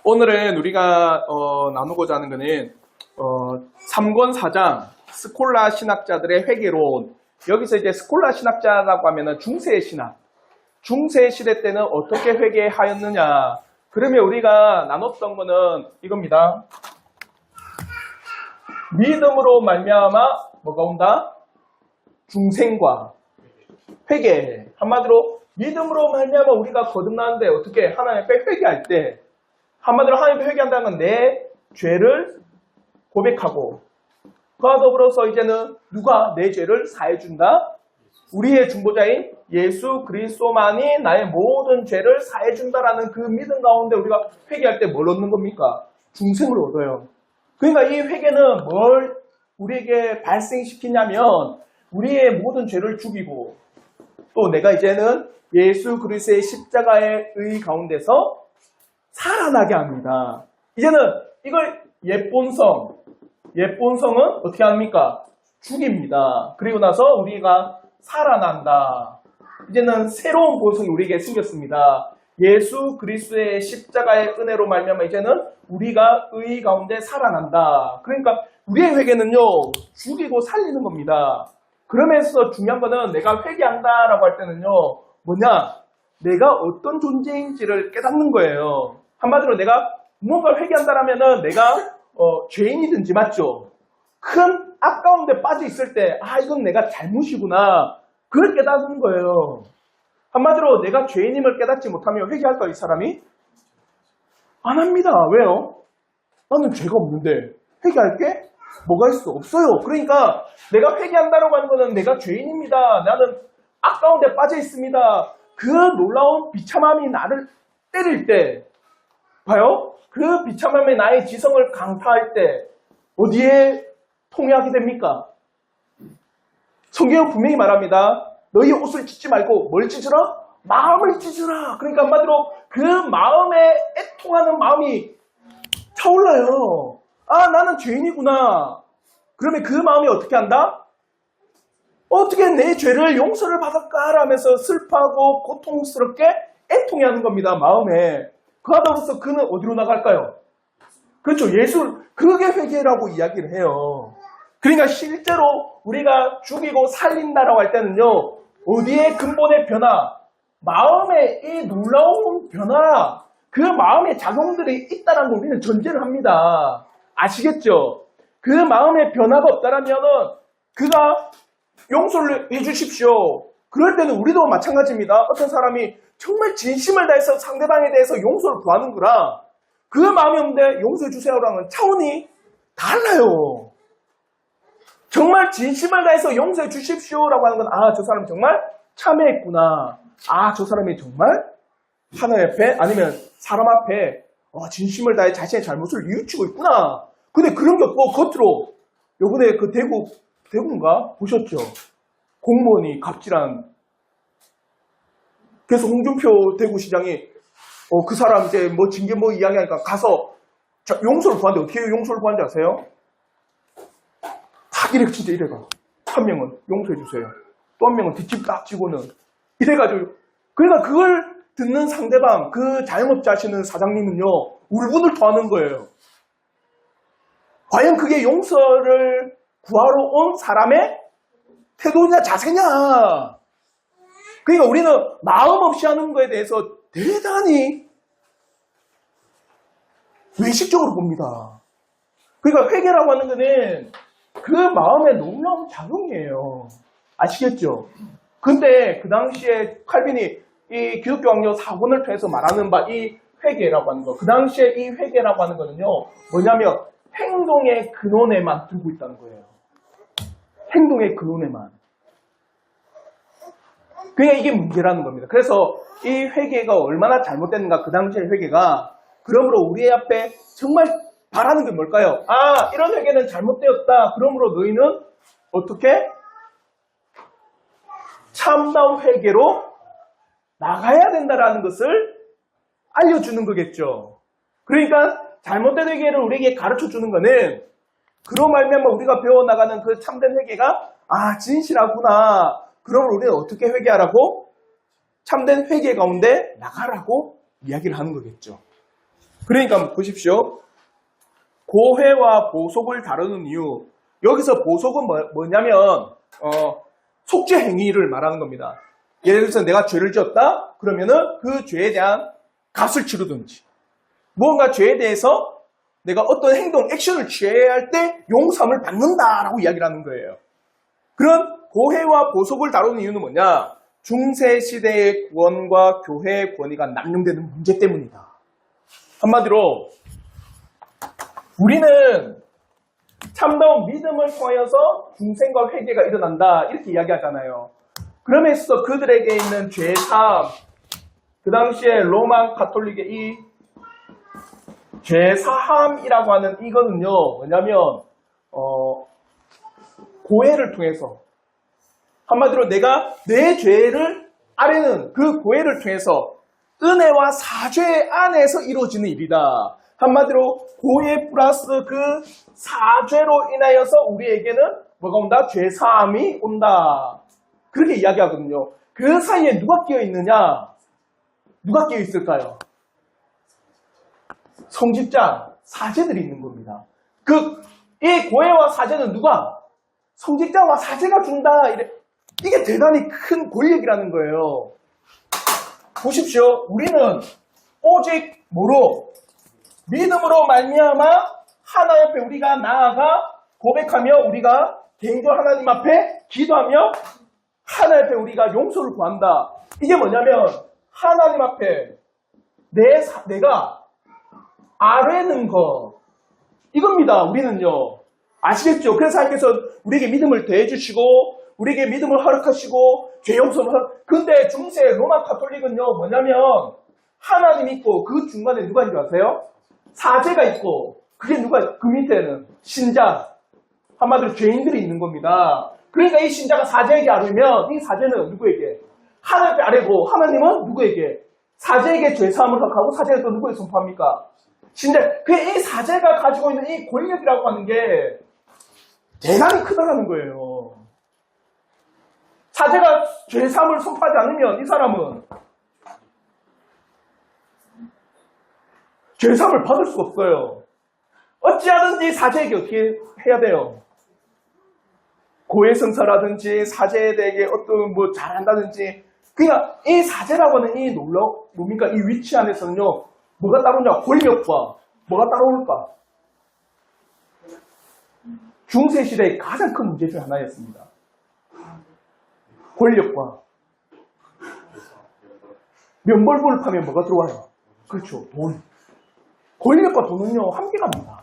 오늘은 우리가 나누고자 하는 것은 3권 4장 스콜라 신학자들의 회개론. 여기서 이제 스콜라 신학자라고 하면은 중세 신학, 중세 시대 때는 어떻게 회개하였느냐. 그러면 우리가 나눴던 거는 이겁니다. 믿음으로 말미암아 뭐가 온다? 중생과 회개. 한마디로 믿음으로 말미암아 우리가 거듭나는데 어떻게 하나님 앞에 회개할 때, 한마디로 하나님 앞에 회개한다는 건 내 죄를 고백하고, 그와 더불어서 이제는 누가 내 죄를 사해준다? 우리의 중보자인 예수 그리스도만이 나의 모든 죄를 사해준다라는 그 믿음 가운데 우리가 회개할 때 뭘 얻는 겁니까? 중생을 얻어요. 그러니까 이 회개는 뭘 우리에게 발생시키냐면 우리의 모든 죄를 죽이고, 또 내가 이제는 예수 그리스도의 십자가의 의 가운데서 살아나게 합니다. 이제는 이걸 옛본성은 어떻게 합니까? 죽입니다. 그리고 나서 우리가 살아난다. 이제는 새로운 본성이 우리에게 생겼습니다. 예수 그리스도의 십자가의 은혜로 말미암아 이제는 우리가 의 가운데 살아난다. 그러니까 우리의 회개는요, 죽이고 살리는 겁니다. 그러면서 중요한 거는 내가 회개한다라고 할 때는요, 뭐냐? 내가 어떤 존재인지를 깨닫는 거예요. 한마디로 내가 무언가를 회개한다라면은 내가 죄인이든지, 맞죠? 큰 악 가운데 빠져 있을 때, 이건 내가 잘못이구나. 그걸 깨닫는 거예요. 한마디로 내가 죄인임을 깨닫지 못하면 회개할까요, 이 사람이? 안 합니다. 왜요? 나는 죄가 없는데 회개할 게 뭐가 있어? 없어요. 그러니까 내가 회개한다라고 하는 거는 내가 죄인입니다. 나는 악 가운데 빠져 있습니다. 그 놀라운 비참함이 나를 때릴 때, 봐요? 그 비참함이 나의 지성을 강타할 때 어디에 통회하게 됩니까? 성경은 분명히 말합니다. 너희 옷을 찢지 말고 뭘 찢으라? 마음을 찢으라. 그러니까 한마디로 그 마음에 애통하는 마음이 차올라요. 나는 죄인이구나. 그러면 그 마음이 어떻게 한다? 어떻게 내 죄를 용서를 받을까 하면서 슬퍼하고 고통스럽게 애통해하는 겁니다. 마음에. 그와 더불어서 그는 어디로 나갈까요? 그렇죠. 그게 회개라고 이야기를 해요. 그러니까 실제로 우리가 죽이고 살린다라고 할 때는요, 어디에 근본의 변화, 마음의 이 놀라운 변화, 그 마음의 작용들이 있다는 걸 우리는 전제를 합니다. 아시겠죠? 그 마음의 변화가 없다라면은 그가 용서를 해주십시오. 그럴 때는 우리도 마찬가지입니다. 어떤 사람이 정말 진심을 다해서 상대방에 대해서 용서를 구하는 거랑 그 마음이 없는데 용서해 주세요라는 차원이 달라요. 정말 진심을 다해서 용서해 주십시오라고 하는 건 저 사람이 정말 참회했구나. 저 사람이 정말 하나님 앞에 아니면 사람 앞에 진심을 다해 자신의 잘못을 뉘우치고 있구나. 근데 그런 게 없고 겉으로 요번에 그 대구인가? 보셨죠? 공무원이 갑질한, 그래서 홍준표 대구시장이 그 사람 이제 뭐 징계 뭐 이야기하니까 가서 용서를 구하는데 어떻게 용서를 구하는지 아세요? 딱 이래, 진짜 이래가. 한 명은 용서해 주세요. 또 한 명은 뒷집 딱 지고는 이래가지고, 그러니까 그걸 듣는 상대방, 그 자영업자시는 사장님은요, 울분을 토하는 거예요. 과연 그게 용서를 구하러 온 사람의 태도냐 자세냐. 그러니까 우리는 마음 없이 하는 거에 대해서 대단히 외식적으로 봅니다. 그러니까 회개라고 하는 거는 그 마음의 놀라운 작용이에요. 아시겠죠? 근데 그 당시에 칼빈이 이 기독교 학력 4권을 통해서 말하는 바 이 회개라고 하는 거, 그 당시에 이 회개라고 하는 거는요, 뭐냐면 행동의 근원에만 두고 있다는 거예요. 행동의 근원에만. 그러니까 이게 문제라는 겁니다. 그래서 이 회개가 얼마나 잘못됐는가, 그 당시의 회개가. 그러므로 우리 앞에 정말 바라는 게 뭘까요? 이런 회개는 잘못되었다. 그러므로 너희는 어떻게? 참다운 회개로 나가야 된다라는 것을 알려주는 거겠죠. 그러니까 잘못된 회개를 우리에게 가르쳐주는 거는, 그로 말미암아 우리가 배워나가는 그 참된 회개가 진실하구나. 그러면 우리는 어떻게 회개하라고? 참된 회개 가운데 나가라고 이야기를 하는 거겠죠. 그러니까 보십시오. 고회와 보속을 다루는 이유. 여기서 보속은 뭐냐면 속죄 행위를 말하는 겁니다. 예를 들어서 내가 죄를 지었다? 그러면은 그 죄에 대한 값을 치르든지 무언가 죄에 대해서 내가 어떤 행동, 액션을 취해야 할 때 용서함을 받는다라고 이야기를 하는 거예요. 그런 고회와 보속을 다루는 이유는 뭐냐? 중세시대의 구원과 교회의 권위가 남용되는 문제 때문이다. 한마디로 우리는 참다운 믿음을 통하여서 중생과 회개가 일어난다 이렇게 이야기하잖아요. 그러면서 그들에게 있는 죄사함, 그 당시에 로마 가톨릭의 이 죄사함이라고 하는 이거는요 뭐냐면 고해를 통해서 한마디로 내가 내 죄를 아래는 그 고해를 통해서 은혜와 사죄 안에서 이루어지는 일이다. 한마디로 고해 플러스 그 사죄로 인하여서 우리에게는 뭐가 온다? 죄사함이 온다. 그렇게 이야기하거든요. 그 사이에 누가 끼어 있느냐? 누가 끼어 있을까요? 성직자, 사제들이 있는 겁니다. 이 고해와 사제는 누가? 성직자와 사제가 준다. 이게 대단히 큰 권력이라는 거예요. 보십시오. 우리는 오직 뭐로? 믿음으로 말미암아 하나님 앞에 우리가 나아가 고백하며 우리가 개인적으로 하나님 앞에 기도하며 하나님 앞에 우리가 용서를 구한다. 이게 뭐냐면 하나님 앞에 내가 아뢰는 거 이겁니다. 우리는요. 아시겠죠? 그래서 하나님께서 우리에게 믿음을 더해주시고 우리에게 믿음을 허락하시고 죄 용서를 근데 중세 로마 가톨릭은요 뭐냐면 하나님 있고 그 중간에 누가 있는 줄 아세요? 사제가 있고 그게 누가 그 밑에는 신자 한마디로 죄인들이 있는 겁니다. 그러니까 이 신자가 사제에게 아뢰면 이 사제는 누구에게? 하나님께 아뢰고 하나님은 누구에게? 사제에게 죄사함을 허락하고 사제가 또 누구에게 선포합니까? 신자. 이 사제가 가지고 있는 이 권력이라고 하는 게 대단히 크다라는 거예요. 사제가 죄사함을 선포하지 않으면 이 사람은 죄사함을 받을 수가 없어요. 어찌하든지 사제에게 어떻게 해야 돼요? 고해성사라든지 사제에 대해 어떤 뭐 잘한다든지 그러니까 이 사제라고 하는 이 뭡니까? 이 위치 안에서는요 뭐가 따르냐? 권력과 뭐가 따라올까? 중세시대의 가장 큰 문제 중 하나였습니다. 권력과 면벌부를 파면 뭐가 들어와요? 그렇죠. 돈. 권력과 돈은요 함께 갑니다.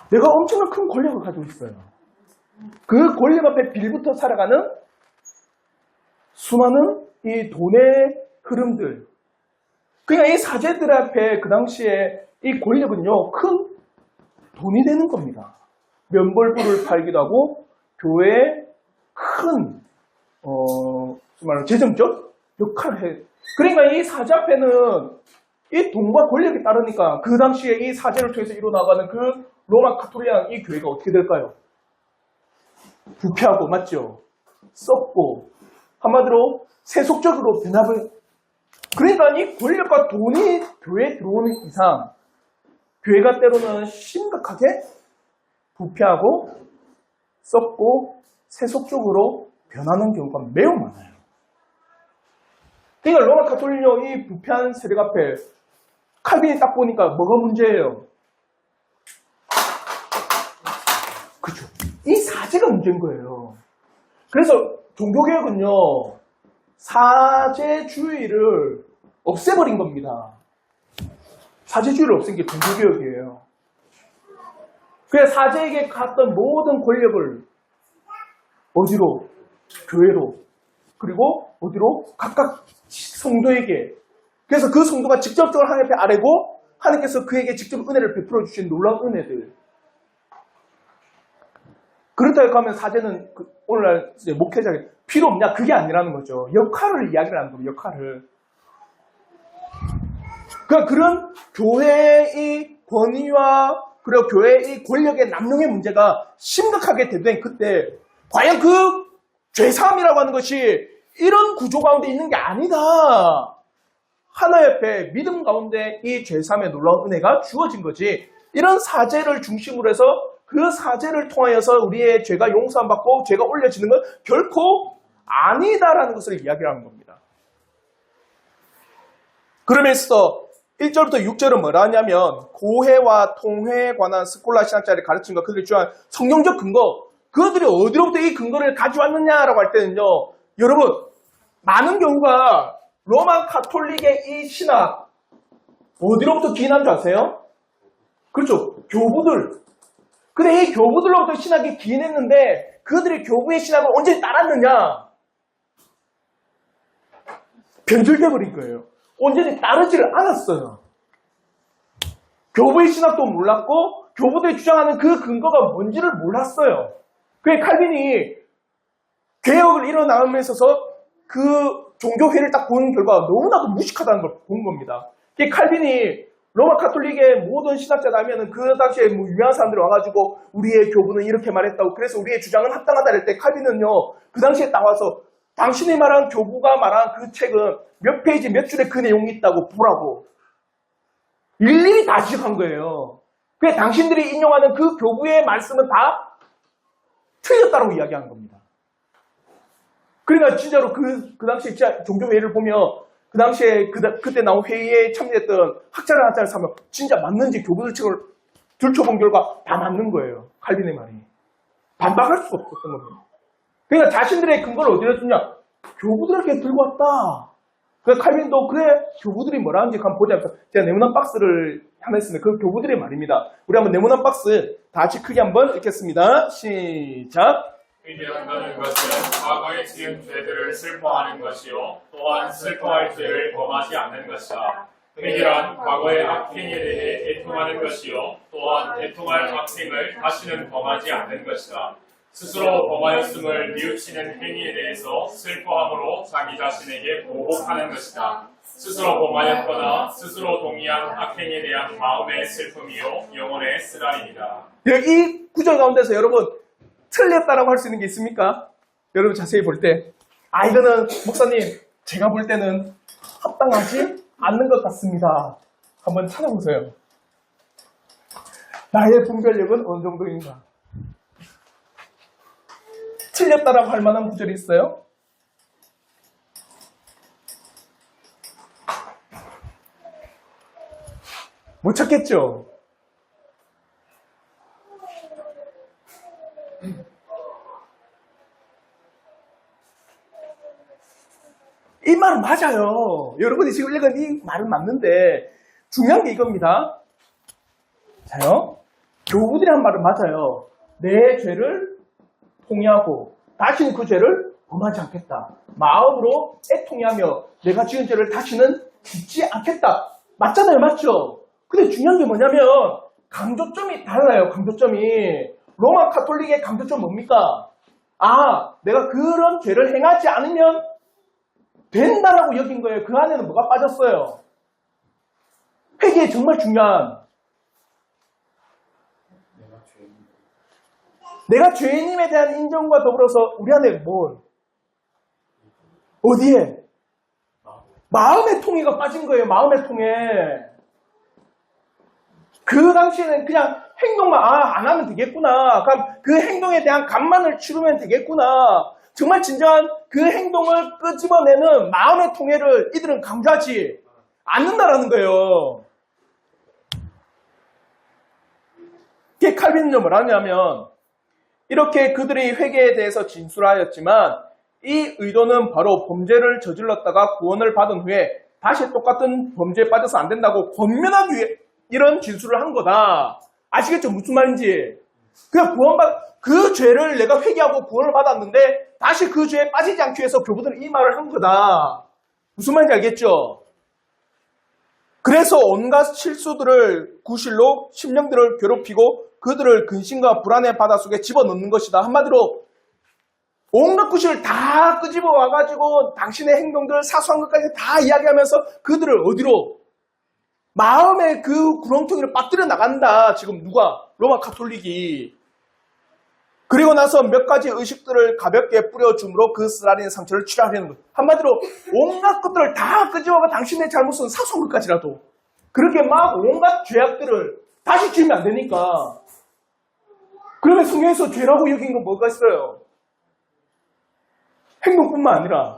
내가 엄청난 큰 권력을 가지고 있어요. 그 권력 앞에 빌붙어 살아가는 수많은 이 돈의 흐름들. 그러니까 이 사제들 앞에 그 당시에 이 권력은요 큰 돈이 되는 겁니다. 면벌부를 팔기도 하고 교회에 큰 재정적 역할을 해. 그러니까 이 사제 앞에는 이 돈과 권력이 따르니까 그 당시에 이 사제를 통해서 이루어나가는 그 로마 카톨릭 이 교회가 어떻게 될까요? 부패하고 맞죠? 썩고 한마디로 세속적으로 변합을 그러니까 이 권력과 돈이 교회에 들어오는 이상 교회가 때로는 심각하게 부패하고 썩고 세속적으로 변하는 경우가 매우 많아요. 그러니까 로마 카톨릭 이 부패한 세력 앞에 칼빈이 딱 보니까 뭐가 문제예요? 그죠? 이 사제가 문제인 거예요. 그래서 종교개혁은요 사제주의를 없애버린 겁니다. 사제주의를 없앤 게 종교개혁이에요. 그래서 사제에게 갔던 모든 권력을 어디로? 교회로. 그리고 어디로? 각각 성도에게. 그래서 그 성도가 직접적으로 하나님 앞에 아뢰고 하나님께서 그에게 직접 은혜를 베풀어 주신 놀라운 은혜들. 그렇다고 하면 사제는 오늘날 목회자에게 필요 없냐? 그게 아니라는 거죠. 역할을 이야기를 하는 거예요. 역할을. 그러니까 그런 교회의 권위와 그리고 교회의 권력의 남용의 문제가 심각하게 되던 그때 과연 그 죄사함이라고 하는 것이 이런 구조 가운데 있는 게 아니다. 하나 옆에 믿음 가운데 이 죄사함의 놀라운 은혜가 주어진 거지. 이런 사제를 중심으로 해서 그 사제를 통하여서 우리의 죄가 용서받고 죄가 올려지는 건 결코 아니다라는 것을 이야기하는 겁니다. 그러면서 1절부터 6절은 뭐라 하냐면 고해와 통해에 관한 스콜라 신학자들이 가르친 것, 그들이 주한 성경적 근거, 그들이 어디로부터 이 근거를 가져왔느냐라고 할 때는요, 여러분 많은 경우가 로마 카톨릭의 이 신학 어디로부터 기인한 줄 아세요? 그렇죠, 교부들. 근데 이 교부들로부터 신학이 기인했는데 그들이 교부의 신학을 언제 따랐느냐? 변질돼 버린 거예요. 온전히 따르지를 않았어요. 교부의 신학도 몰랐고 교부들이 주장하는 그 근거가 뭔지를 몰랐어요. 그게 칼빈이 개혁을 일어남에 있어서 그 종교회를 딱 본 결과가 너무나도 무식하다는 걸 본 겁니다. 그게 칼빈이 로마 카톨릭의 모든 신학자들 하면은 그 당시에 뭐 유명한 사람들이 와가지고 우리의 교부는 이렇게 말했다고, 그래서 우리의 주장은 합당하다 할 때 칼빈은요, 그 당시에 딱 와서 당신이 말한 교부가 말한 그 책은 몇 페이지 몇 줄에 그 내용이 있다고 보라고 일일이 다 지적한 거예요. 그래 당신들이 인용하는 그 교부의 말씀은 다 틀렸다고 이야기한 겁니다. 그러니까 진짜로 그 당시에 진짜 종교회의를 보면 그 당시에 그때 나온 회의에 참여했던 학자를 사면 진짜 맞는지 교부들 책을 들춰본 결과 다 맞는 거예요. 칼빈의 말이. 반박할 수가 없었던 겁니다. 그러니까 자신들의 근거를 어디다 주냐? 교부들에게 들고 왔다. 그래서 칼빈도 그래 교부들이 뭐라 하는지 한번 보자 하면서 제가 네모난 박스를 하나 했습니다. 그 교부들의 말입니다. 우리 한번 네모난 박스 다 같이 크게 한번 읽겠습니다. 시작. 회개한다는 것은 과거에 지은 죄들을 슬퍼하는 것이요 또한 슬퍼할 죄를 범하지 않는 것이다. 회개란 과거의 악행에 대해 애통하는 것이요 또한 애통할 악행을 다시는 범하지 않는 것이다. 스스로 범하였음을 뉘우치는 행위에 대해서 슬퍼함으로 자기 자신에게 보복하는 것이다. 스스로 범하였거나 스스로 동의한 악행에 대한 마음의 슬픔이요 영혼의 쓰라림이다. 이 구절 가운데서 여러분 틀렸다라고 할 수 있는 게 있습니까? 여러분 자세히 볼 때 이거는 목사님 제가 볼 때는 합당하지 않는 것 같습니다. 한번 찾아보세요. 나의 분별력은 어느 정도인가? 틀렸다라고 할 만한 구절이 있어요? 못 찾겠죠? 이 말은 맞아요. 여러분이 지금 읽은 이 말은 맞는데 중요한 게 이겁니다. 자요, 교부들이 한 말은 맞아요. 내 죄를 통회하고 다시는 그 죄를 범하지 않겠다. 마음으로 애통해하며 내가 지은 죄를 다시는 짓지 않겠다. 맞잖아요, 맞죠? 근데 중요한 게 뭐냐면 강조점이 달라요. 강조점이 로마 카톨릭의 강조점 뭡니까? 내가 그런 죄를 행하지 않으면 된다라고 여긴 거예요. 그 안에는 뭐가 빠졌어요? 회개에 정말 중요한 내가 죄인임에 대한 인정과 더불어서 우리 안에 어디에? 마음의 통해가 빠진 거예요. 마음의 통해. 그 당시에는 그냥 행동만 안 하면 되겠구나. 그럼 그 행동에 대한 감만을 치르면 되겠구나. 정말 진정한 그 행동을 끄집어내는 마음의 통해를 이들은 강조하지 않는다라는 거예요. 이게 칼빈은 뭐라 하냐면 이렇게 그들이 회개에 대해서 진술하였지만 이 의도는 바로 범죄를 저질렀다가 구원을 받은 후에 다시 똑같은 범죄에 빠져서 안 된다고 권면하기 위해 이런 진술을 한 거다. 아시겠죠? 무슨 말인지. 그냥 그 죄를 내가 회개하고 구원을 받았는데 다시 그 죄에 빠지지 않기 위해서 교부들은 이 말을 한 거다. 무슨 말인지 알겠죠? 그래서 온갖 실수들을 구실로 심령들을 괴롭히고 그들을 근심과 불안의 바다 속에 집어넣는 것이다. 한마디로 온갖 구실을 다 끄집어 와가지고 당신의 행동들 사소한 것까지 다 이야기하면서 그들을 어디로? 마음의 그 구렁텅이를 빠뜨려 나간다. 지금 누가? 로마 카톨릭이. 그리고 나서 몇 가지 의식들을 가볍게 뿌려줌으로 그 쓰라린 상처를 치료하려는 것. 한마디로 온갖 것들을 다 끄집어가 당신의 잘못은 사소한 것까지라도 그렇게 막 온갖 죄악들을 다시 지으면 안 되니까. 그러면 성경에서 죄라고 여긴 건 뭐가 있어요? 행동뿐만 아니라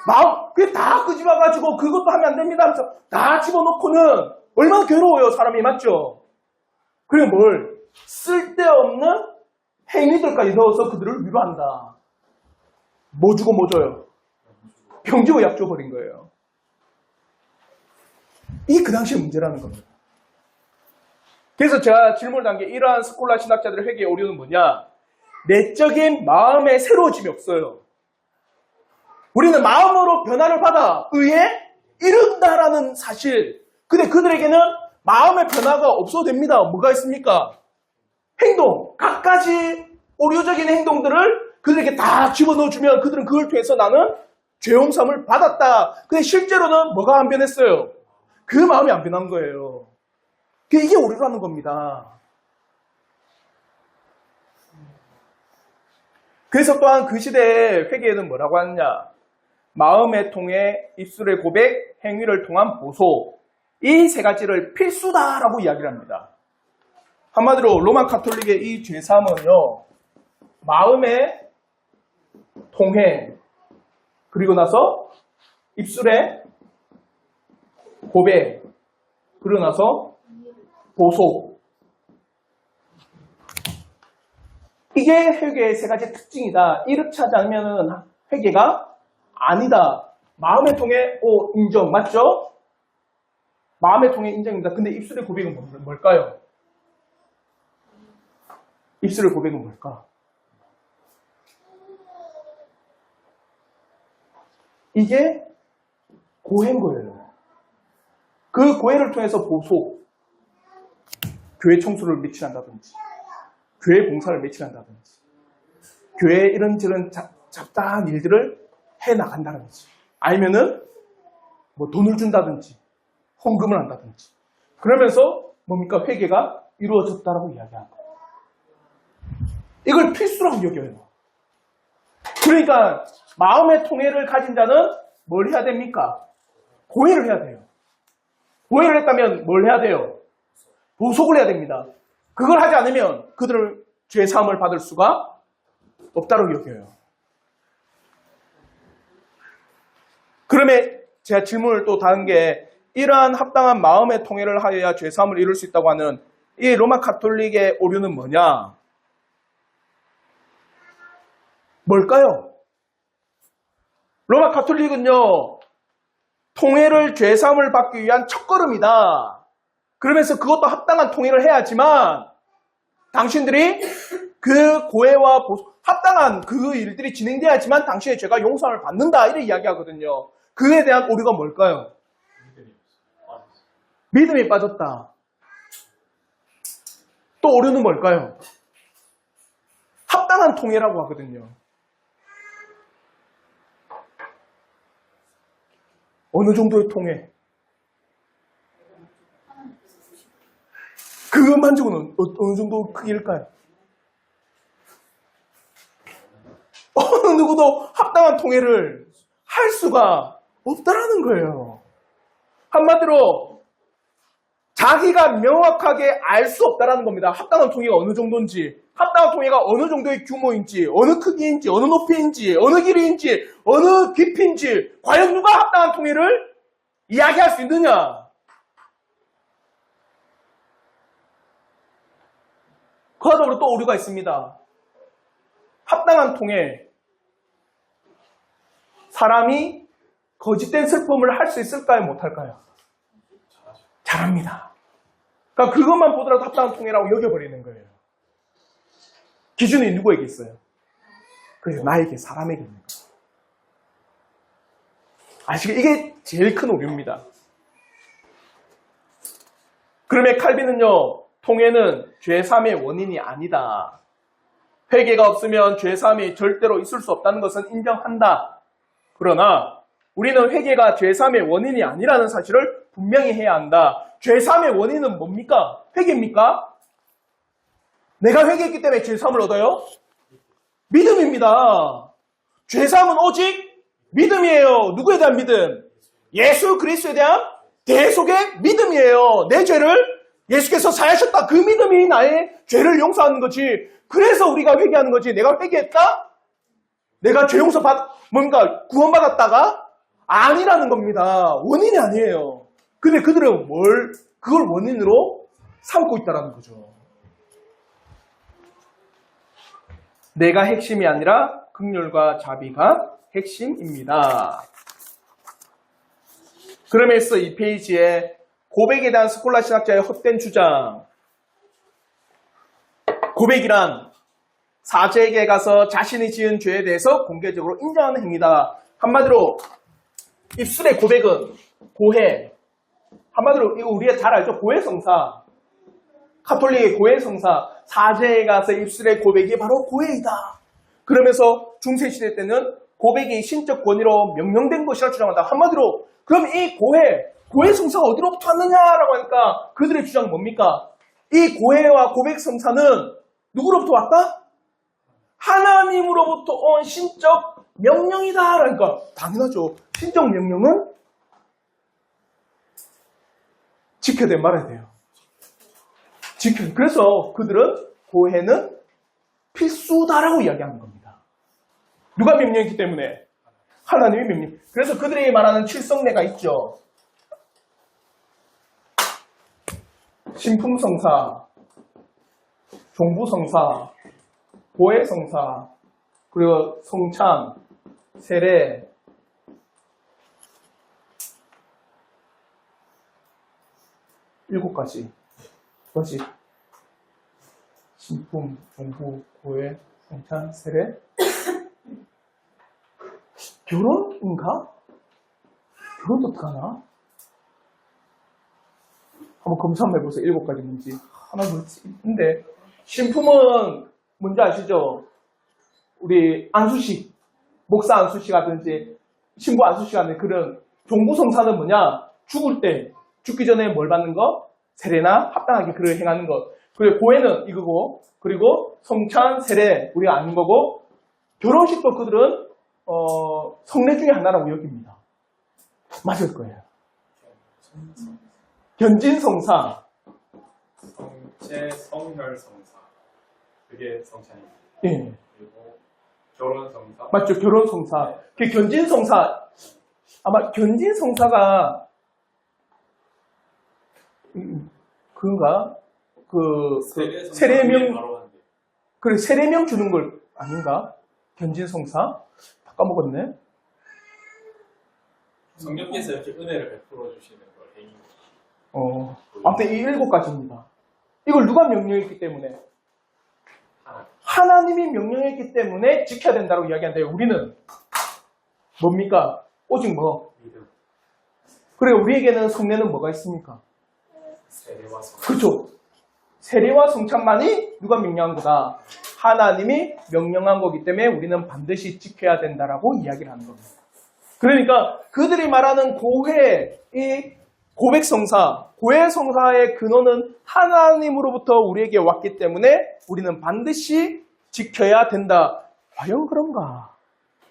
마음, 그게 다 끄집어가지고 그것도 하면 안 됩니다 하면서 다 집어넣고는 얼마나 괴로워요, 사람이. 맞죠? 그리고 뭘? 쓸데없는 행위들까지 넣어서 그들을 위로한다. 뭐 주고 뭐 줘요? 병 주고 약 줘버린 거예요. 이게 그 당시의 문제라는 겁니다. 그래서 제가 질문을 한 게 이러한 스콜라 신학자들의 회개의 오류는 뭐냐? 내적인 마음의 새로워짐이 없어요. 우리는 마음으로 변화를 받아 의에 이른다라는 사실. 근데 그들에게는 마음의 변화가 없어도 됩니다. 뭐가 있습니까? 행동, 갖가지 오류적인 행동들을 그들에게 다 집어넣어주면 그들은 그걸 통해서 나는 죄용삼을 받았다. 근데 실제로는 뭐가 안 변했어요? 그 마음이 안 변한 거예요. 이게 오류라는 겁니다. 그래서 또한 그 시대의 회개에는 뭐라고 하느냐? 마음의 통해, 입술의 고백, 행위를 통한 보소. 이 세 가지를 필수다라고 이야기를 합니다. 한마디로 로마 가톨릭의 이 죄사함은요, 마음의 통해, 그리고 나서 입술의 고백, 그리고 나서 보소. 이게 회개의 세 가지 특징이다. 이렇지 하지 않으면 회개가 아니다. 마음의 통해, 인정. 맞죠? 마음의 통해 인정입니다. 근데 입술의 고백은 뭘까요? 입술의 고백은 뭘까? 이게 고해인 거예요. 그 고해를 통해서 보소. 교회 청소를 며칠 한다든지, 교회 봉사를 며칠 한다든지, 교회에 이런저런 잡다한 일들을 해나간다든지, 아니면은 뭐 돈을 준다든지, 헌금을 한다든지. 그러면서 뭡니까? 회개가 이루어졌다라고 이야기하는 거예요. 이걸 필수라고 여겨요. 그러니까 마음의 통해를 가진 자는 뭘 해야 됩니까? 고해를 해야 돼요. 고해를 했다면 뭘 해야 돼요? 보속을 해야 됩니다. 그걸 하지 않으면 그들을 죄 사함을 받을 수가 없다고 여겨요. 그러면 제가 질문을 또 다른 게, 이러한 합당한 마음의 통해를 하여야 죄 사함을 이룰 수 있다고 하는 이 로마 가톨릭의 오류는 뭐냐? 뭘까요? 로마 가톨릭은요, 통해를 죄 사함을 받기 위한 첫걸음이다. 그러면서 그것도 합당한 통해를 해야지만 당신들이 그 고해와 합당한 그 일들이 진행돼야지만 당신의 죄가 용서를 받는다. 이렇게 이야기하거든요. 그에 대한 오류가 뭘까요? 믿음이 빠졌다. 또 오류는 뭘까요? 합당한 통해라고 하거든요. 어느 정도의 통해? 그것만 주고는 어느 정도 크기일까요? 어느 누구도 합당한 통해를 할 수가 없다라는 거예요. 한마디로 자기가 명확하게 알 수 없다라는 겁니다. 합당한 통해가 어느 정도인지, 합당한 통해가 어느 정도의 규모인지, 어느 크기인지, 어느 높이인지, 어느 길이인지, 어느 깊이인지, 과연 누가 합당한 통해를 이야기할 수 있느냐? 그 다음으로 또 오류가 있습니다. 합당한 통해, 사람이 거짓된 슬픔을 할 수 있을까요? 못할까요? 잘합니다. 그러니까 그것만 보더라도 합당한 통해라고 여겨버리는 거예요. 기준이 누구에게 있어요? 그래서 나에게, 사람에게 있는 거예요. 아시겠죠? 이게 제일 큰 오류입니다. 그러면 칼빈은요, 통해는 죄사함의 원인이 아니다. 회개가 없으면 죄사함이 절대로 있을 수 없다는 것은 인정한다. 그러나 우리는 회개가 죄사함의 원인이 아니라는 사실을 분명히 해야 한다. 죄사함의 원인은 뭡니까? 회개입니까? 내가 회개했기 때문에 죄사함을 얻어요? 믿음입니다. 죄사함은 오직 믿음이에요. 누구에 대한 믿음? 예수 그리스도에 대한 대속의 믿음이에요. 내 죄를 예수께서 사하셨다. 그 믿음이 나의 죄를 용서하는 거지. 그래서 우리가 회개하는 거지. 내가 회개했다? 내가 죄 용서 뭔가 구원받았다가? 아니라는 겁니다. 원인이 아니에요. 근데 그들은 그걸 원인으로 삼고 있다는 거죠. 내가 핵심이 아니라 긍휼과 자비가 핵심입니다. 그러면서 이 페이지에 고백에 대한 스콜라 신학자의 헛된 주장. 고백이란 사제에게 가서 자신이 지은 죄에 대해서 공개적으로 인정하는 행위다. 한마디로 입술의 고백은 고해. 한마디로 이거 우리가 잘 알죠? 고해성사. 카톨릭의 고해성사. 사제에 가서 입술의 고백이 바로 고해이다. 그러면서 중세시대 때는 고백이 신적 권위로 명령된 것이라 주장한다. 한마디로 그럼 이 고해성사가 어디로부터 왔느냐라고 하니까 그들의 주장은 뭡니까? 이 고해와 고백성사는 누구로부터 왔다? 하나님으로부터 온 신적 명령이다. 그러니까 당연하죠. 신적 명령은 지켜야 돼, 말아야 돼요. 그래서 그들은 고해는 필수다라고 이야기하는 겁니다. 누가 명령했기 때문에? 하나님이 명령. 그래서 그들이 말하는 칠성례가 있죠. 신품성사, 종부성사, 고해성사, 그리고 성찬, 세례, 일곱 가지. 그것이 신품, 종부, 고해, 성찬, 세례. 결혼인가? 결혼도 어떡하나? 한번 검사 한번 해보세요. 일곱 가지 뭔지. 하나 뭐지? 근데 신품은 뭔지 아시죠? 우리 안수식, 목사 안수식하든지 신부 안수식하는 그런 종부성사는 뭐냐? 죽기 전에 뭘 받는 거? 세례나 합당하게 그를 행하는 것. 그리고 고해는 이거고, 그리고 성찬, 세례 우리가 아는 거고, 결혼식도 그들은 성례 중에 하나라고 여깁니다. 맞을 거예요. 견진성사. 성혈성사. 그게 성찬입니다. 예. 그리고 결혼성사. 맞죠. 결혼성사. 그 견진성사. 아마 견진성사가 그건가? 세례명. 그래, 세례명 주는 걸 아닌가? 견진성사? 다 까먹었네. 성령께서 이렇게 은혜를 베풀어 주시는 걸 행위. 아무튼 이 일곱 가지입니다. 이걸 누가 명령했기 때문에? 하나님이 명령했기 때문에 지켜야 된다고 이야기하는데 우리는 뭡니까? 오직 뭐? 믿음. 그래, 우리에게는 성례는 뭐가 있습니까? 세례와 성찬. 그렇죠. 세례와 성찬만이 누가 명령한 거다? 하나님이 명령한 거기 때문에 우리는 반드시 지켜야 된다라고 이야기를 하는 겁니다. 그러니까 그들이 말하는 고해, 이 고백성사, 고해성사의 근원은 하나님으로부터 우리에게 왔기 때문에 우리는 반드시 지켜야 된다. 과연 그런가?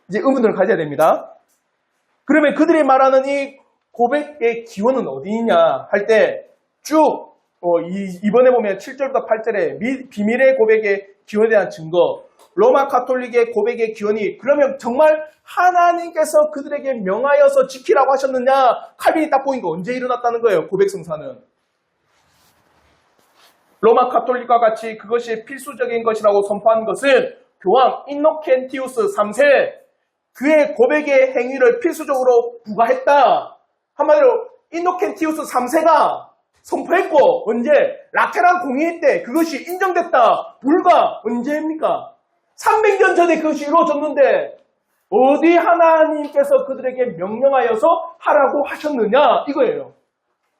이제 의문을 가져야 됩니다. 그러면 그들이 말하는 이 고백의 기원은 어디 있냐 할 때 쭉 이번에 보면 7절부터 8절에 비밀의 고백의 기원에 대한 증거, 로마 가톨릭의 고백의 기원이 그러면 정말 하나님께서 그들에게 명하여서 지키라고 하셨느냐? 칼빈이 딱 보인 거 언제 일어났다는 거예요? 고백성사는. 로마 가톨릭과 같이 그것이 필수적인 것이라고 선포한 것은 교황 인노켄티우스 3세 그의 고백의 행위를 필수적으로 부과했다. 한마디로 인노켄티우스 3세가 선포했고 언제? 라테란 공의회 때 그것이 인정됐다. 불과 언제입니까? 300년 전에 그것이 이루어졌는데 어디 하나님께서 그들에게 명령하여서 하라고 하셨느냐 이거예요.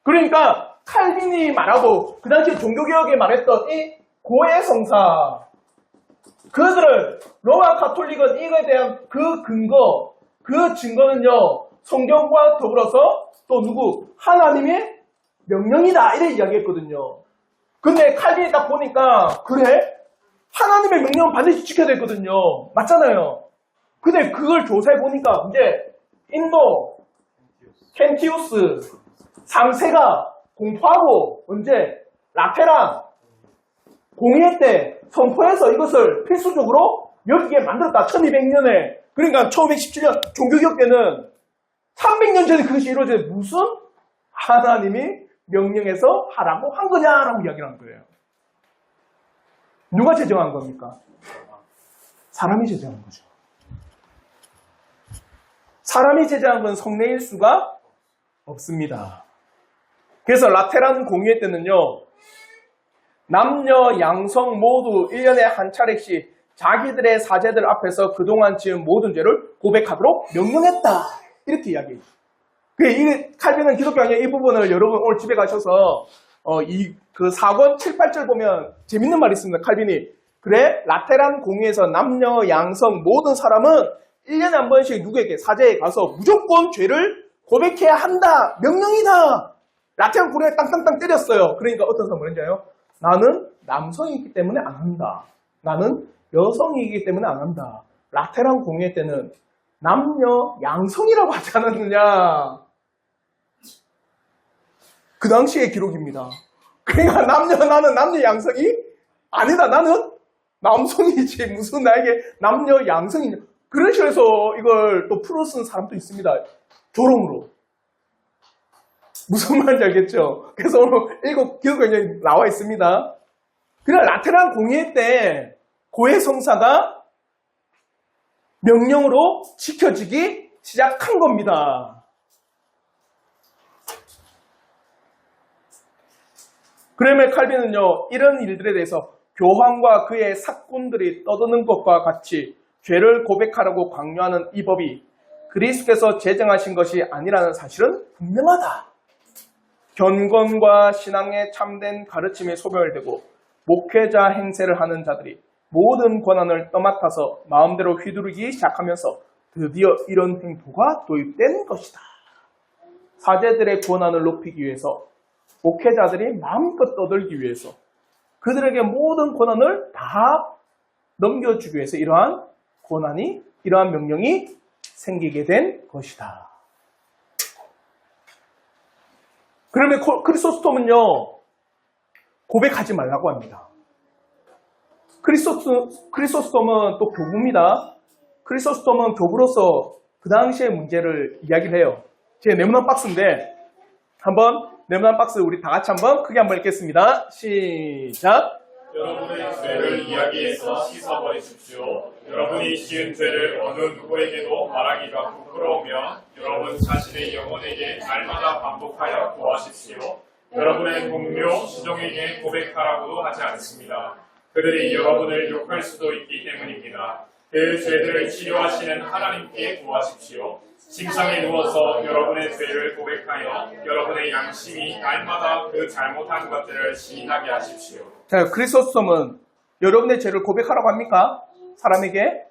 그러니까 칼빈이 말하고 그 당시 종교개혁에 말했던 이 고해성사 그들을 로마 가톨릭은 이거에 대한 그 근거 그 증거는요 성경과 더불어서 또 누구? 하나님의 명령이다 이래 이야기했거든요. 근데 칼빈이 딱 보니까 그래? 하나님의 명령은 반드시 지켜야 되거든요. 맞잖아요. 근데 그걸 조사해 보니까 이제 인도 켄티우스 3세가 공포하고 언제 라테란 공의회 때 선포해서 이것을 필수적으로 여기에 만들었다. 1200년에. 그러니까 1517년 종교개혁 때는 300년 전에 그것이 이루어졌는데 무슨 하나님이 명령해서 하라고 한 거냐라고 이야기를 한 거예요. 누가 제정한 겁니까? 사람이 제정한 거죠. 사람이 제정한 건 성례일 수가 없습니다. 그래서 라테란 공의회 때는요, 남녀 양성 모두 1년에 한 차례씩 자기들의 사제들 앞에서 그동안 지은 모든 죄를 고백하도록 명령했다. 이렇게 이야기해요. 이게 칼빈은 기독교 아니에요. 이 부분을 여러분 오늘 집에 가셔서 그 4권 7, 8절 보면 재밌는 말이 있습니다. 칼빈이 그래 라테란 공의에서 남녀 양성 모든 사람은 1년에 한 번씩 누구에게 사제에 가서 무조건 죄를 고백해야 한다. 명령이다. 라테란 공의에 땅땅땅 때렸어요. 그러니까 어떤 사람은 그런지요? 나는 남성이기 때문에 안 한다. 나는 여성이기 때문에 안 한다. 라테란 공의회 때는 남녀 양성이라고 하지 않았느냐. 그 당시의 기록입니다. 그러니까 나는 남녀 양성이 아니다. 나는 남성이지. 무슨 나에게 남녀 양성이냐. 그런 식으로 해서 이걸 또 풀어 쓴 사람도 있습니다. 조롱으로. 무슨 말인지 알겠죠? 그래서 오늘 기록에 나와 있습니다. 그냥 라테란 공의회 때 고해 성사가 명령으로 지켜지기 시작한 겁니다. 그러면 칼빈은요, 이런 일들에 대해서 교황과 그의 사꾼들이 떠드는 것과 같이 죄를 고백하라고 강요하는 이 법이 그리스도께서 제정하신 것이 아니라는 사실은 분명하다. 경건과 신앙의 참된 가르침이 소멸되고 목회자 행세를 하는 자들이 모든 권한을 떠맡아서 마음대로 휘두르기 시작하면서 드디어 이런 행보가 도입된 것이다. 사제들의 권한을 높이기 위해서 목회자들이 마음껏 떠들기 위해서 그들에게 모든 권한을 다 넘겨주기 위해서 이러한 명령이 생기게 된 것이다. 그러면 크리소스톰은요, 고백하지 말라고 합니다. 크리소스톰은 또 교부입니다. 크리소스톰은 교부로서 그 당시의 문제를 이야기를 해요. 제 네모난 박스인데, 네모난 박스 우리 다 같이 크게 한번 읽겠습니다. 시작! 여러분의 죄를 이야기해서 씻어버리십시오. 여러분이 지은 죄를 어느 누구에게도 말하기가 부끄러우면 여러분 자신의 영혼에게 날마다 반복하여 구하십시오. 여러분의 동료, 시종에게 고백하라고도 하지 않습니다. 그들이 여러분을 욕할 수도 있기 때문입니다. 그 죄들을 치료하시는 하나님께 구하십시오. 침상에 누워서 여러분의 죄를 고백하여 여러분의 양심이 날마다 그 잘못한 것들을 시인하게 하십시오. 자, 크리소스톰은 여러분의 죄를 고백하라고 합니까? 사람에게?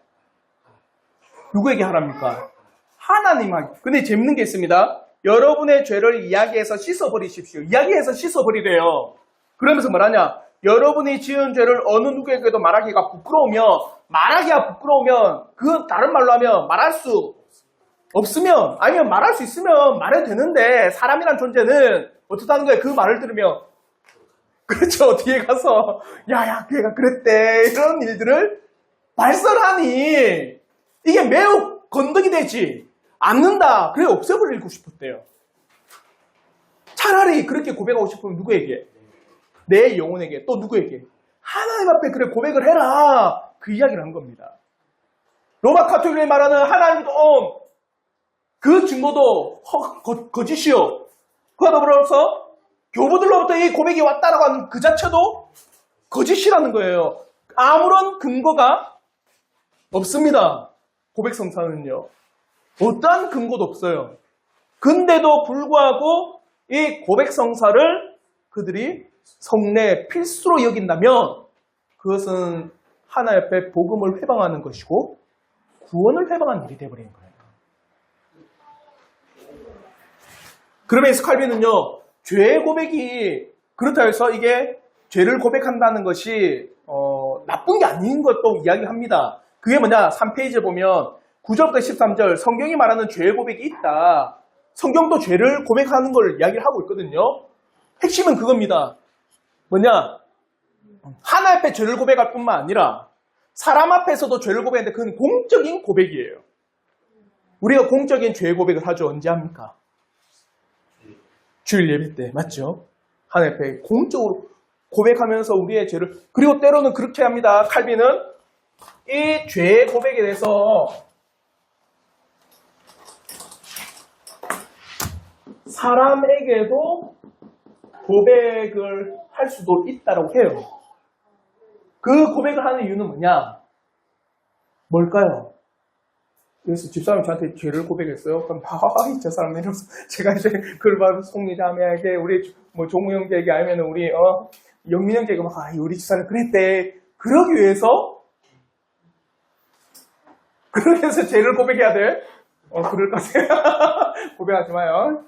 누구에게 하랍니까? 하나님에게. 근데 재밌는 게 있습니다. 여러분의 죄를 이야기해서 씻어버리십시오. 이야기해서 씻어버리래요. 그러면서 뭐라냐? 여러분이 지은 죄를 어느 누구에게도 말하기가 부끄러우면, 그건 다른 말로 하면 말할 수 없으면, 아니면 말할 수 있으면 말해도 되는데, 사람이란 존재는 어떻다는 거예요? 그 말을 들으면. 그렇죠. 뒤에 가서, 야, 걔가 그랬대. 이런 일들을 발설하니, 이게 매우 건덕이 되지 않는다. 그래, 없애버리고 싶었대요. 차라리 그렇게 고백하고 싶으면 누구에게? 내 영혼에게. 또 누구에게? 하나님 앞에 그래, 고백을 해라. 그 이야기를 한 겁니다. 로마 카톨릭이 말하는 하나님도 그 증거도 거짓이요. 그와 더불어서 교부들로부터 이 고백이 왔다라고 하는 그 자체도 거짓이라는 거예요. 아무런 근거가 없습니다. 고백 성사는요. 어떠한 근거도 없어요. 근데도 불구하고 이 고백 성사를 그들이 성례 필수로 여긴다면 그것은 하나 옆에 복음을 회방하는 것이고 구원을 회방하는 일이 되어버린 거예요. 그러면 칼빈은요, 죄의 고백이 그렇다 해서 이게 죄를 고백한다는 것이 나쁜 게 아닌 것도 이야기합니다. 그게 뭐냐? 3페이지에 보면 9절부터 13절 성경이 말하는 죄의 고백이 있다. 성경도 죄를 고백하는 걸 이야기를 하고 있거든요. 핵심은 그겁니다. 뭐냐? 하나님 앞에 죄를 고백할 뿐만 아니라 사람 앞에서도 죄를 고백하는데 그건 공적인 고백이에요. 우리가 공적인 죄의 고백을 하죠. 언제 합니까? 주일 예배 때. 맞죠? 하나님 앞에 공적으로 고백하면서 우리의 죄를, 그리고 때로는 그렇게 합니다. 칼빈은 이 죄의 고백에 대해서 사람에게도 고백을 할 수도 있다고 해요. 그 고백을 하는 이유는 뭐냐? 뭘까요? 그래서 집사람이 저한테 죄를 고백했어요. 그럼 저 사람 이러면서 제가 이제 그걸 봐도 송리자매에게 우리 뭐 종우 형제에게 아니면 우리 영민 형제에게 막 우리 집사람 그랬대. 그러기 위해서 죄를 고백해야 돼? 그럴까? 고백하지 마요.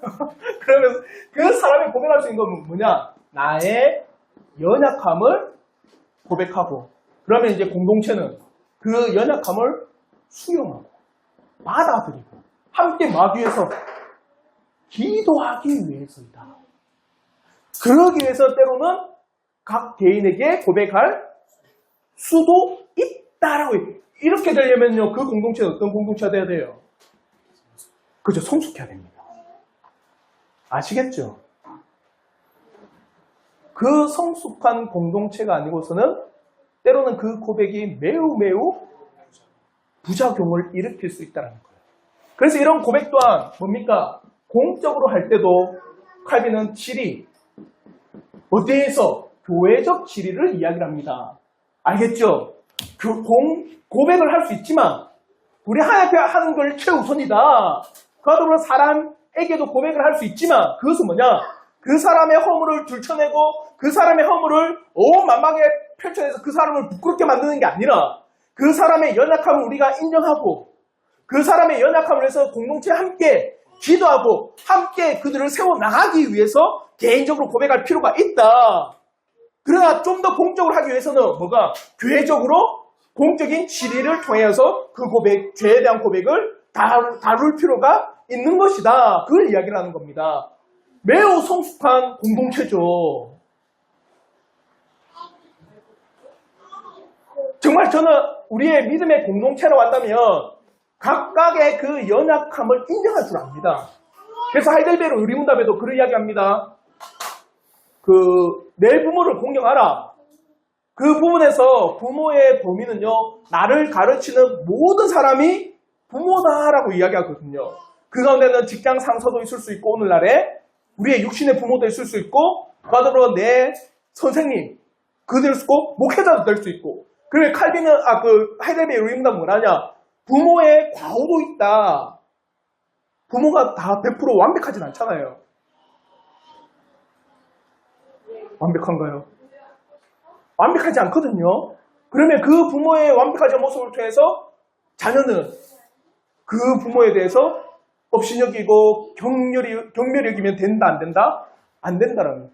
그러면서 그 사람이 고백할 수 있는 건 뭐냐? 나의 연약함을 고백하고, 그러면 이제 공동체는 그 연약함을 수용하고, 받아들이고, 함께 막 위해서 기도하기 위해서이다. 그러기 위해서 때로는 각 개인에게 고백할 수도 있다라고 해요. 이렇게 되려면요, 그 공동체는 어떤 공동체가 돼야 돼요? 그죠? 성숙해야 됩니다. 아시겠죠? 그 성숙한 공동체가 아니고서는 때로는 그 고백이 매우 부작용을 일으킬 수 있다는 거예요. 그래서 이런 고백 또한 뭡니까? 공적으로 할 때도 칼빈은 질의, 어디에서? 교회적 질의를 이야기를 합니다. 알겠죠? 고백을 할 수 있지만 우리 하나님 앞에 하는 걸 최우선이다. 그와 더불어 사람에게도 고백을 할 수 있지만 그것은 뭐냐? 그 사람의 허물을 들춰내고 그 사람의 허물을 온 만방에 펼쳐내서 그 사람을 부끄럽게 만드는 게 아니라 그 사람의 연약함을 우리가 인정하고 그 사람의 연약함을 위해서 공동체에 함께 기도하고 함께 그들을 세워나가기 위해서 개인적으로 고백할 필요가 있다. 그러나 좀 더 공적으로 하기 위해서는 뭐가? 교회적으로 공적인 질의를 통해서 그 고백, 죄에 대한 고백을 다룰 필요가 있는 것이다. 그걸 이야기를 하는 겁니다. 매우 성숙한 공동체죠. 정말 저는 우리의 믿음의 공동체로 한다면 각각의 그 연약함을 인정할 줄 압니다. 그래서 하이델베르 의리문답에도 그런 이야기합니다. 내 부모를 공경하라. 그 부분에서 부모의 범위는요, 나를 가르치는 모든 사람이 부모다라고 이야기하거든요. 그 가운데는 직장 상사도 있을 수 있고, 오늘날에 우리의 육신의 부모도 있을 수 있고, 그러므로 내 선생님, 그들 수 있고, 목회자도 될 수 있고. 그리고 칼빈은, 하이델베르 의리문답은 뭐라냐? 부모의 과오도 있다. 부모가 다 100% 완벽하진 않잖아요. 완벽한가요? 완벽하지 않거든요. 그러면 그 부모의 완벽하지 모습을 통해서 자녀는 그 부모에 대해서 업신여기고 경멸히 여기면 된다, 안 된다? 안 된다라는 거예요.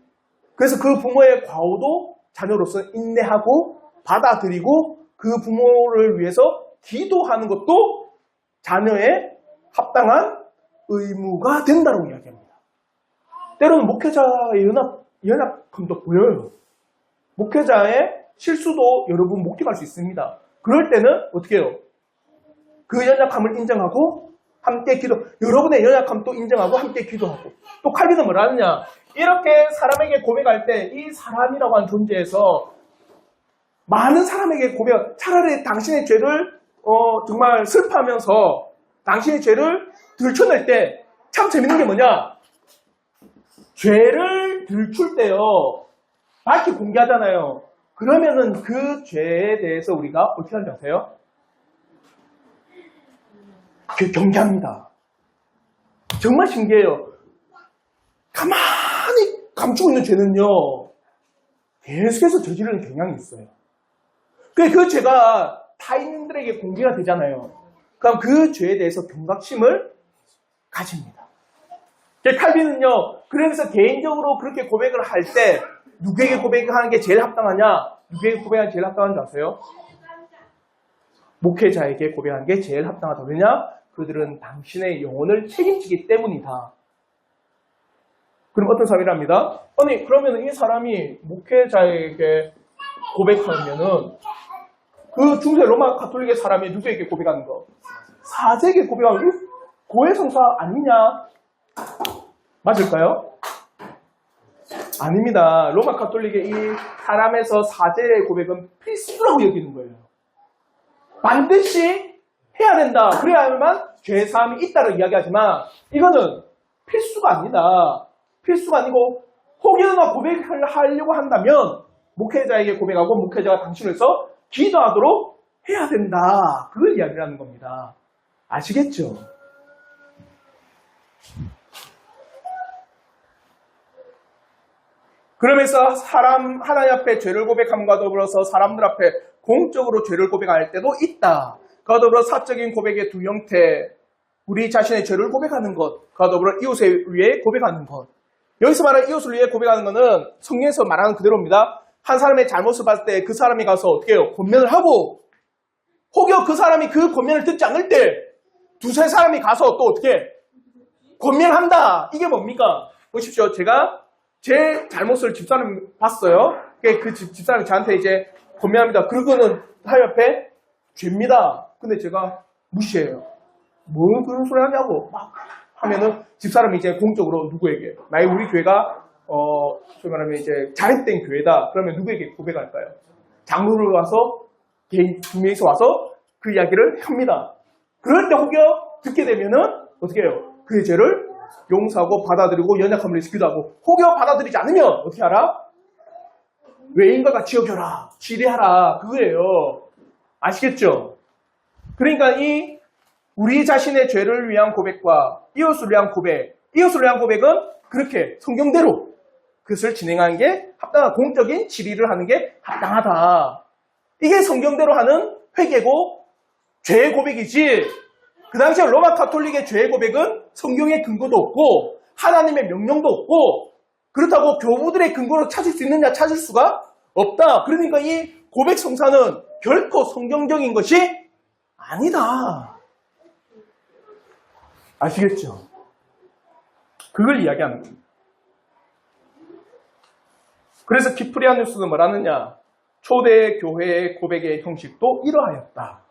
그래서 그 부모의 과오도 자녀로서 인내하고 받아들이고 그 부모를 위해서 기도하는 것도 자녀의 합당한 의무가 된다고 이야기합니다. 때로는 목회자의 연약함도 보여요. 목회자의 실수도 여러분 목격할 수 있습니다. 그럴 때는 어떻게 해요? 그 연약함을 인정하고 함께 여러분의 연약함도 인정하고 함께 기도하고. 또 칼빈은 뭐라 하느냐? 이렇게 사람에게 고백할 때 이 사람이라고 하는 존재에서 많은 사람에게 차라리 당신의 죄를 정말 슬퍼하면서 당신의 죄를 들춰낼 때 참 재밌는 게 뭐냐? 죄를 들출 때요, 밝히 공개하잖아요. 그러면은 그 죄에 대해서 우리가 어떻게 하는지 아세요? 경계합니다. 정말 신기해요. 가만히 감추고 있는 죄는요, 계속해서 저지르는 경향이 있어요. 그 죄가 타인들에게 공개가 되잖아요. 그럼 그 죄에 대해서 경각심을 가집니다. 칼빈은요, 그래서 개인적으로 그렇게 고백을 할 때 누구에게 고백하는 게 제일 합당하냐? 누구에게 고백하는 게 제일 합당한지 아세요? 목회자에게 고백하는 게 제일 합당하다. 왜냐? 그들은 당신의 영혼을 책임지기 때문이다. 그럼 어떤 사람이랍니다? 아니, 그러면 이 사람이 목회자에게 고백하면은 그 중세 로마 가톨릭의 사람이 누구에게 고백하는 거? 사제에게 고백하는 거? 고해성사 아니냐? 맞을까요? 아닙니다. 로마 가톨릭의 이 사람에서 사제의 고백은 필수라고 여기는 거예요. 반드시 해야 된다. 그래야만 죄사함이 있다고 이야기하지만 이거는 필수가 아니다. 필수가 아니고 혹여나 고백을 하려고 한다면 목회자에게 고백하고 목회자가 당신을 위해서 기도하도록 해야 된다. 그걸 이야기하는 겁니다. 아시겠죠? 그러면서 하나님 앞에 죄를 고백함과 더불어서 사람들 앞에 공적으로 죄를 고백할 때도 있다. 그와 더불어 사적인 고백의 두 형태, 우리 자신의 죄를 고백하는 것, 그와 더불어 이웃을 위해 고백하는 것. 여기서 말하는 이웃을 위해 고백하는 것은 성경에서 말하는 그대로입니다. 한 사람의 잘못을 봤을 때 그 사람이 가서 어떻게 해요? 권면을 하고, 혹여 그 사람이 그 권면을 듣지 않을 때 두세 사람이 가서 또 어떻게 권면한다. 이게 뭡니까? 보십시오. 제가 제 잘못을 집사람이 봤어요. 그 집사람이 저한테 이제 권면합니다. 그러고는 하나님 앞에 죄입니다. 근데 제가 무시해요. 뭐 그런 소리 하냐고 막 하면은 집사람이 이제 공적으로 누구에게? 만약 우리 교회가 소위 말하면 이제 잘못된 교회다. 그러면 누구에게 고백할까요? 장로를 와서 개인 두 명이서 와서 그 이야기를 합니다. 그럴 때 혹여 듣게 되면은 어떻게 해요? 그의 죄를 용서하고 받아들이고 연약함을 위해서 기도하고, 혹여 받아들이지 않으면 어떻게 하라? 외인과 같이 여겨라. 치리하라. 그거예요. 아시겠죠? 그러니까 이 우리 자신의 죄를 위한 고백과 이웃을 위한 고백, 이웃을 위한 고백은 그렇게 성경대로 그것을 진행하는 게 합당한, 공적인 질의를 하는 게 합당하다. 이게 성경대로 하는 회개고 죄의 고백이지, 그 당시에 로마 가톨릭의 죄의 고백은 성경의 근거도 없고 하나님의 명령도 없고, 그렇다고 교부들의 근거로 찾을 수 있느냐? 찾을 수가 없다. 그러니까 이 고백 성사는 결코 성경적인 것이 아니다. 아시겠죠? 그걸 이야기하는 겁니다. 그래서 키프리아누스는 뭐라느냐? 초대 교회의 고백의 형식도 이러하였다.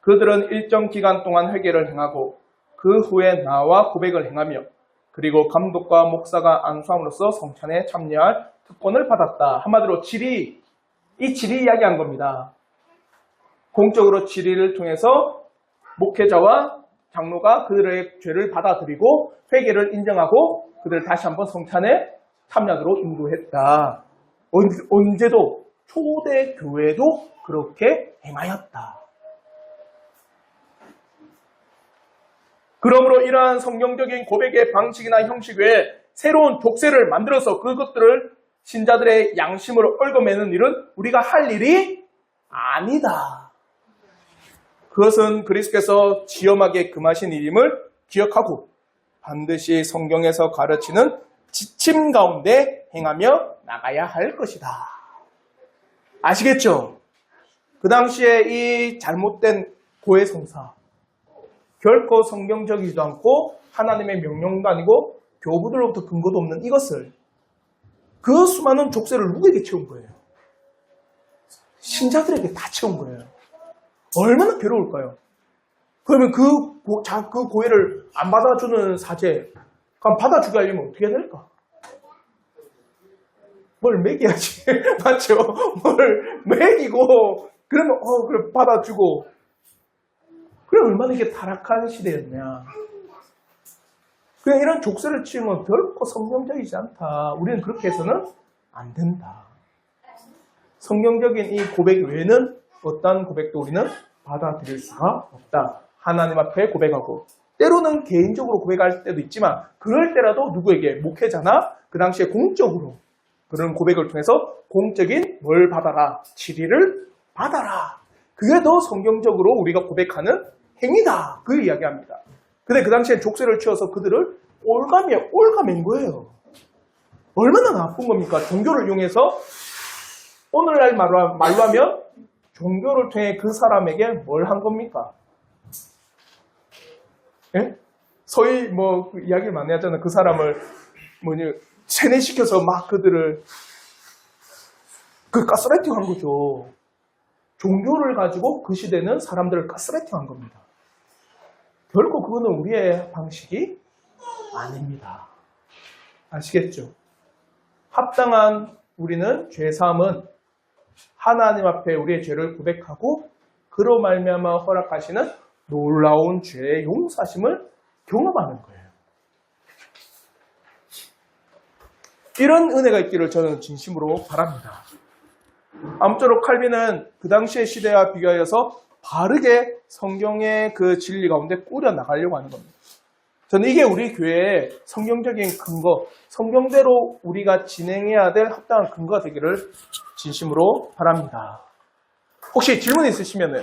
그들은 일정 기간 동안 회개를 행하고 그 후에 나와 고백을 행하며 그리고 감독과 목사가 안수함으로써 성찬에 참여할 특권을 받았다. 한마디로 질의, 이 질의 이야기한 겁니다. 공적으로 질의를 통해서 목회자와 장로가 그들의 죄를 받아들이고 회개를 인정하고 그들을 다시 한번 성찬에 참여하도록 인도했다. 언제도 초대 교회도 그렇게 행하였다. 그러므로 이러한 성경적인 고백의 방식이나 형식 외에 새로운 족쇄를 만들어서 그것들을 신자들의 양심으로 얽어매는 일은 우리가 할 일이 아니다. 그것은 그리스도께서 지엄하게 금하신 일임을 기억하고 반드시 성경에서 가르치는 지침 가운데 행하며 나가야 할 것이다. 아시겠죠? 그 당시에 이 잘못된 고해성사, 결코 성경적이지도 않고 하나님의 명령도 아니고 교부들로부터 근거도 없는 이것을 그 수많은 족쇄를 누구에게 채운 거예요? 신자들에게 다 채운 거예요. 얼마나 괴로울까요? 그러면 그 고해를 안 받아주는 사제, 그럼 받아주게 하려면 어떻게 해야 될까? 뭘 먹여야지. 맞죠? 뭘 먹이고, 그러면, 그래, 받아주고. 그래, 얼마나 이게 타락한 시대였냐. 그냥 이런 족쇄를 치우면 결코 성경적이지 않다. 우리는 그렇게 해서는 안 된다. 성경적인 이 고백 외에는 어떠한 고백도 우리는 받아들일 수가 없다. 하나님 앞에 고백하고, 때로는 개인적으로 고백할 때도 있지만, 그럴 때라도 누구에게, 목회자나 그 당시에 공적으로 그런 고백을 통해서 공적인 뭘 받아라, 질의를 받아라. 그게 더 성경적으로 우리가 고백하는 행위다. 그 이야기합니다. 근데 그 당시엔 족쇄를 치워서 그들을 올가맨 거예요. 얼마나 나쁜 겁니까? 종교를 이용해서 오늘날 말로 하면 종교를 통해 그 사람에게 뭘 한 겁니까? 예? 소위 뭐 그 이야기를 많이 하잖아요. 그 사람을 세뇌시켜서 막 그들을 그 가스라이팅 한 거죠. 종교를 가지고 그 시대는 사람들을 가스라이팅 한 겁니다. 결코 그거는 우리의 방식이 아닙니다. 아시겠죠? 합당한 우리는 죄사함은 하나님 앞에 우리의 죄를 고백하고 그로 말미암아 허락하시는 놀라운 죄의 용서하심을 경험하는 거예요. 이런 은혜가 있기를 저는 진심으로 바랍니다. 아무쪼록 칼빈은 그 당시의 시대와 비교하여서 바르게 성경의 그 진리 가운데 꾸려 나가려고 하는 겁니다. 저는 이게 우리 교회의 성경적인 근거, 성경대로 우리가 진행해야 될 합당한 근거가 되기를 진심으로 바랍니다. 혹시 질문 있으시면